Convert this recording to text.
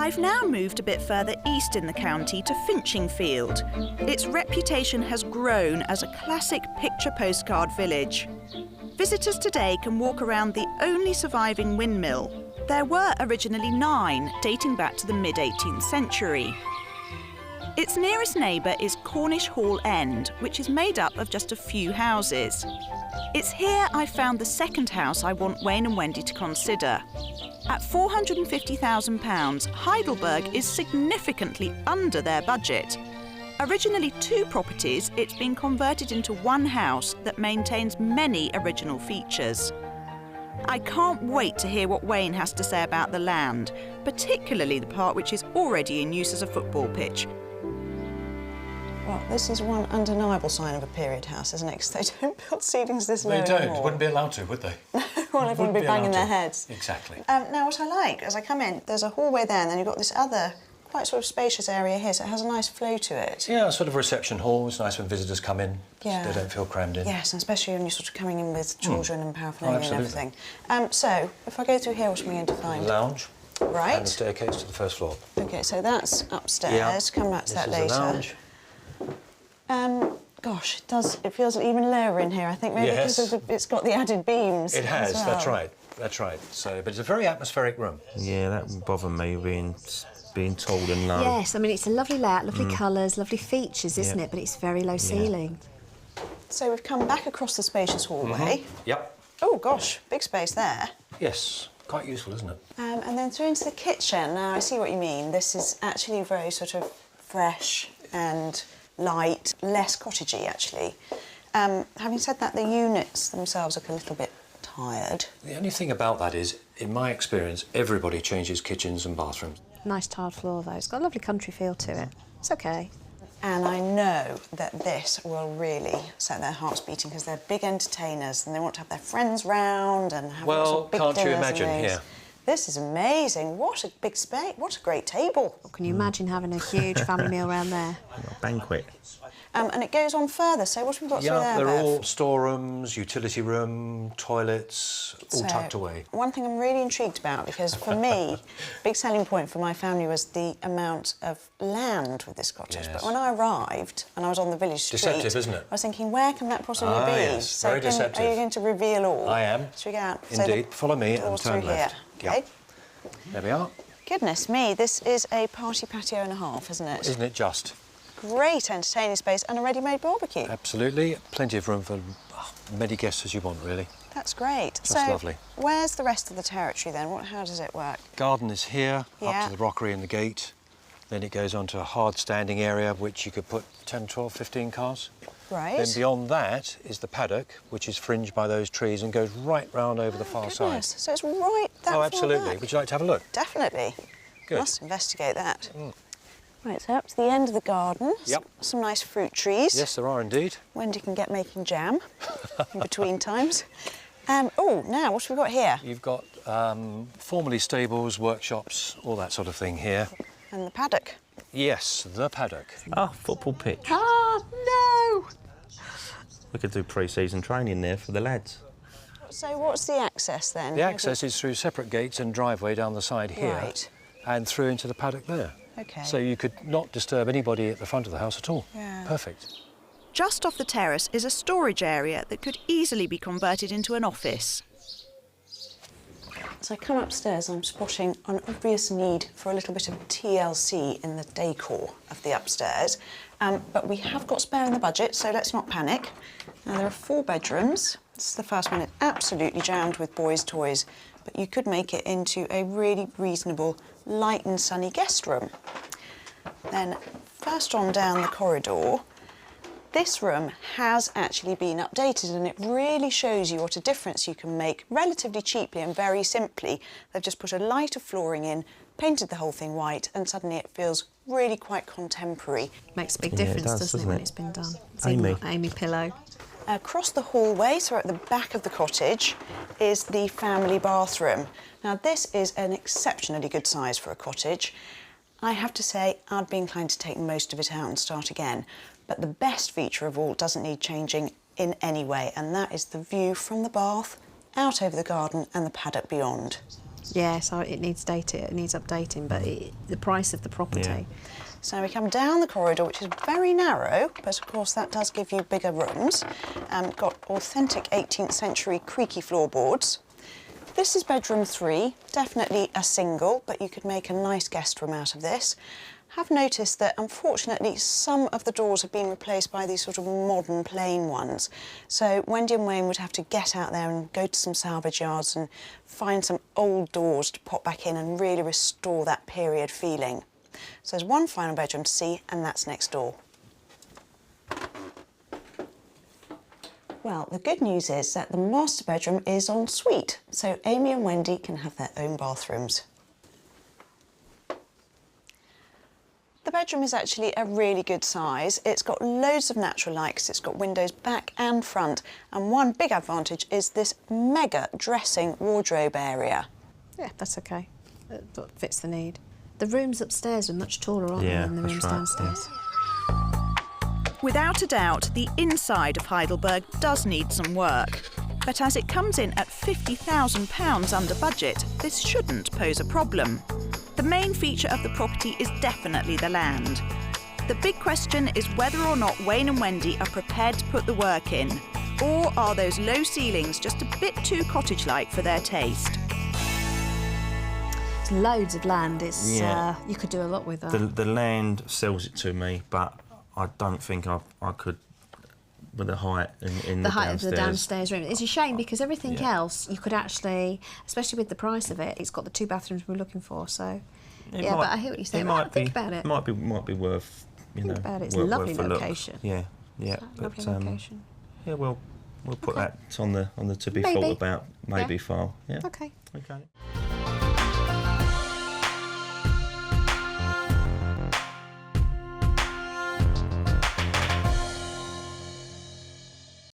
I've now moved a bit further east in the county to Finchingfield. Its reputation has grown as a classic picture postcard village. Visitors today can walk around the only surviving windmill. There were originally 9, dating back to the mid-18th century. Its nearest neighbour is Cornish Hall End, which is made up of just a few houses. It's here I found the second house I want Wayne and Wendy to consider. At £450,000, Heidelberg is significantly under their budget. Originally 2 properties, it's been converted into one house that maintains many original features. I can't wait to hear what Wayne has to say about the land, particularly the part which is already in use as a football pitch. Well, this is one undeniable sign of a period house, isn't it? Because they don't build ceilings this low They don't. anymore. Wouldn't be allowed to, would they? Well, everyone would be banging their heads. Exactly. Now, what I like, as I come in, there's a hallway there, and then you've got this other, quite sort of spacious area here, so it has a nice flow to it. Yeah, sort of reception hall. It's nice when visitors come in. Yeah. They don't feel crammed in. Yes, and especially when you're sort of coming in with children and paraphernalia and absolutely. everything. So, if I go through here, what am I going to find? Lounge. Right. And the staircase to the first floor. OK, so that's upstairs. Yeah. Come back to that This later. is the lounge. Gosh, it feels even lower in here, I think, maybe Yes. because it's got the added beams. It has, as well. that's right. That's right. So, but it's a very atmospheric room. Yeah, that would bother me, being tall and low. Yes, I mean, it's a lovely layout, lovely colours, lovely features, isn't it? But it's very low ceiling. So we've come back across the spacious hallway. Yep. Oh, gosh, big space there. Yes, quite useful, isn't it? And then through into the kitchen. Now, I see what you mean. This is actually very sort of fresh and light, less cottagey, actually. Having said that, the units themselves look a little bit tired. The only thing about that is, in my experience, everybody changes kitchens and bathrooms. Nice tiled floor, though. It's got a lovely country feel to it. It's OK. And I know that this will really set their hearts beating because they're big entertainers and they want to have their friends round and have lots of big can't you dinners imagine and things. here? This is amazing. What a big space. What a great table. Well, can you imagine having a huge family meal around there? Banquet. And it goes on further. So what have we got through there, Yeah, they're Bev? all storerooms, utility room, toilets, all tucked away. One thing I'm really intrigued about, because for me, big selling point for my family was the amount of land with this cottage. Yes. But when I arrived and I was on the village street... Deceptive, isn't it? I was thinking, where can that possibly be? Yes, So very deceptive. Are you going to reveal all? I am. Should we go out? Indeed. Follow me and doors turn through left. Here. OK. There we are. Goodness me, this is a party patio and a half, isn't it? Isn't it just? Great entertaining space and a ready-made barbecue. Absolutely. Plenty of room for many guests as you want, really. That's great. Just so, lovely. Where's the rest of the territory then? How does it work? Garden is here, Yeah. up to the rockery and the gate. Then it goes on to a hard standing area, which you could put 10, 12, 15 cars. Right. Then beyond that is the paddock, which is fringed by those trees and goes right round over the far Goodness. side. So it's right that Oh, far absolutely. back? Would you like to have a look? Definitely. Good. Must investigate that. Right, so up to the end of the garden. Yep. Some nice fruit trees. Yes, there are indeed. Wendy can get making jam in between times. Oh, now, what have we got here? You've got formerly stables, workshops, all that sort of thing here. And the paddock. Yes, the paddock. Oh, football pitch. Oh, no! We could do pre-season training there for the lads. So what's the access then? The access is through separate gates and driveway down the side here. Right. And through into the paddock there. OK. So you could not disturb anybody at the front of the house at all. Yeah. Perfect. Just off the terrace is a storage area that could easily be converted into an office. As I come upstairs, I'm spotting an obvious need for a little bit of TLC in the decor of the upstairs. But we have got spare in the budget, so let's not panic. Now, there are 4 bedrooms. This is the first one. It's absolutely jammed with boys' toys, but you could make it into a really reasonable, light and sunny guest room. Then, first on down the corridor, this room has actually been updated, and it really shows you what a difference you can make relatively cheaply and very simply. They've just put a lighter flooring in, painted the whole thing white, and suddenly it feels really quite contemporary. Makes a big Yeah, it difference, does, doesn't it, doesn't when it? it's been done? It's Amy. even got Amy pillow. Across the hallway, so at the back of the cottage, is the family bathroom. Now, this is an exceptionally good size for a cottage. I have to say, I'd be inclined to take most of it out and start again. But the best feature of all doesn't need changing in any way, and that is the view from the bath out over the garden and the paddock beyond. Yeah, so it needs updating, but the price of the property. Yeah. So we come down the corridor, which is very narrow, but of course that does give you bigger rooms. Got authentic 18th century creaky floorboards. This is bedroom 3, definitely a single, but you could make a nice guest room out of this. Have noticed that unfortunately some of the doors have been replaced by these sort of modern plain ones. So Wendy and Wayne would have to get out there and go to some salvage yards and find some old doors to pop back in and really restore that period feeling. So there's one final bedroom to see, and that's next door. Well, the good news is that the master bedroom is en suite, so Amy and Wendy can have their own bathrooms. The bedroom is actually a really good size. It's got loads of natural light 'cause it's got windows back and front, and one big advantage is this mega dressing wardrobe area. Yeah, that's okay. That fits the need. The rooms upstairs are much taller, aren't they, than the rooms downstairs? Without a doubt, the inside of Heidelberg does need some work. But as it comes in at £50,000 under budget, this shouldn't pose a problem. The main feature of the property is definitely the land. The big question is whether or not Wayne and Wendy are prepared to put the work in, or are those low ceilings just a bit too cottage-like for their taste? It's loads of land. It's Yeah. you could do a lot with that. The land sells it to me, but I don't think I could with the height in the the height downstairs. of the downstairs room. It's a shame because everything Yeah. else you could actually, especially with the price of it, it's got the 2 bathrooms we're looking for. So It yeah, might- but I hear what you're saying. it Well, might think be, about it. Might be worth, you know. about it. It's a worth lovely a look. location. Yeah, yeah. Lovely But, location. yeah, we'll put Okay. that on the to be Maybe. thought about maybe Yeah. file. Yeah. Okay. Okay.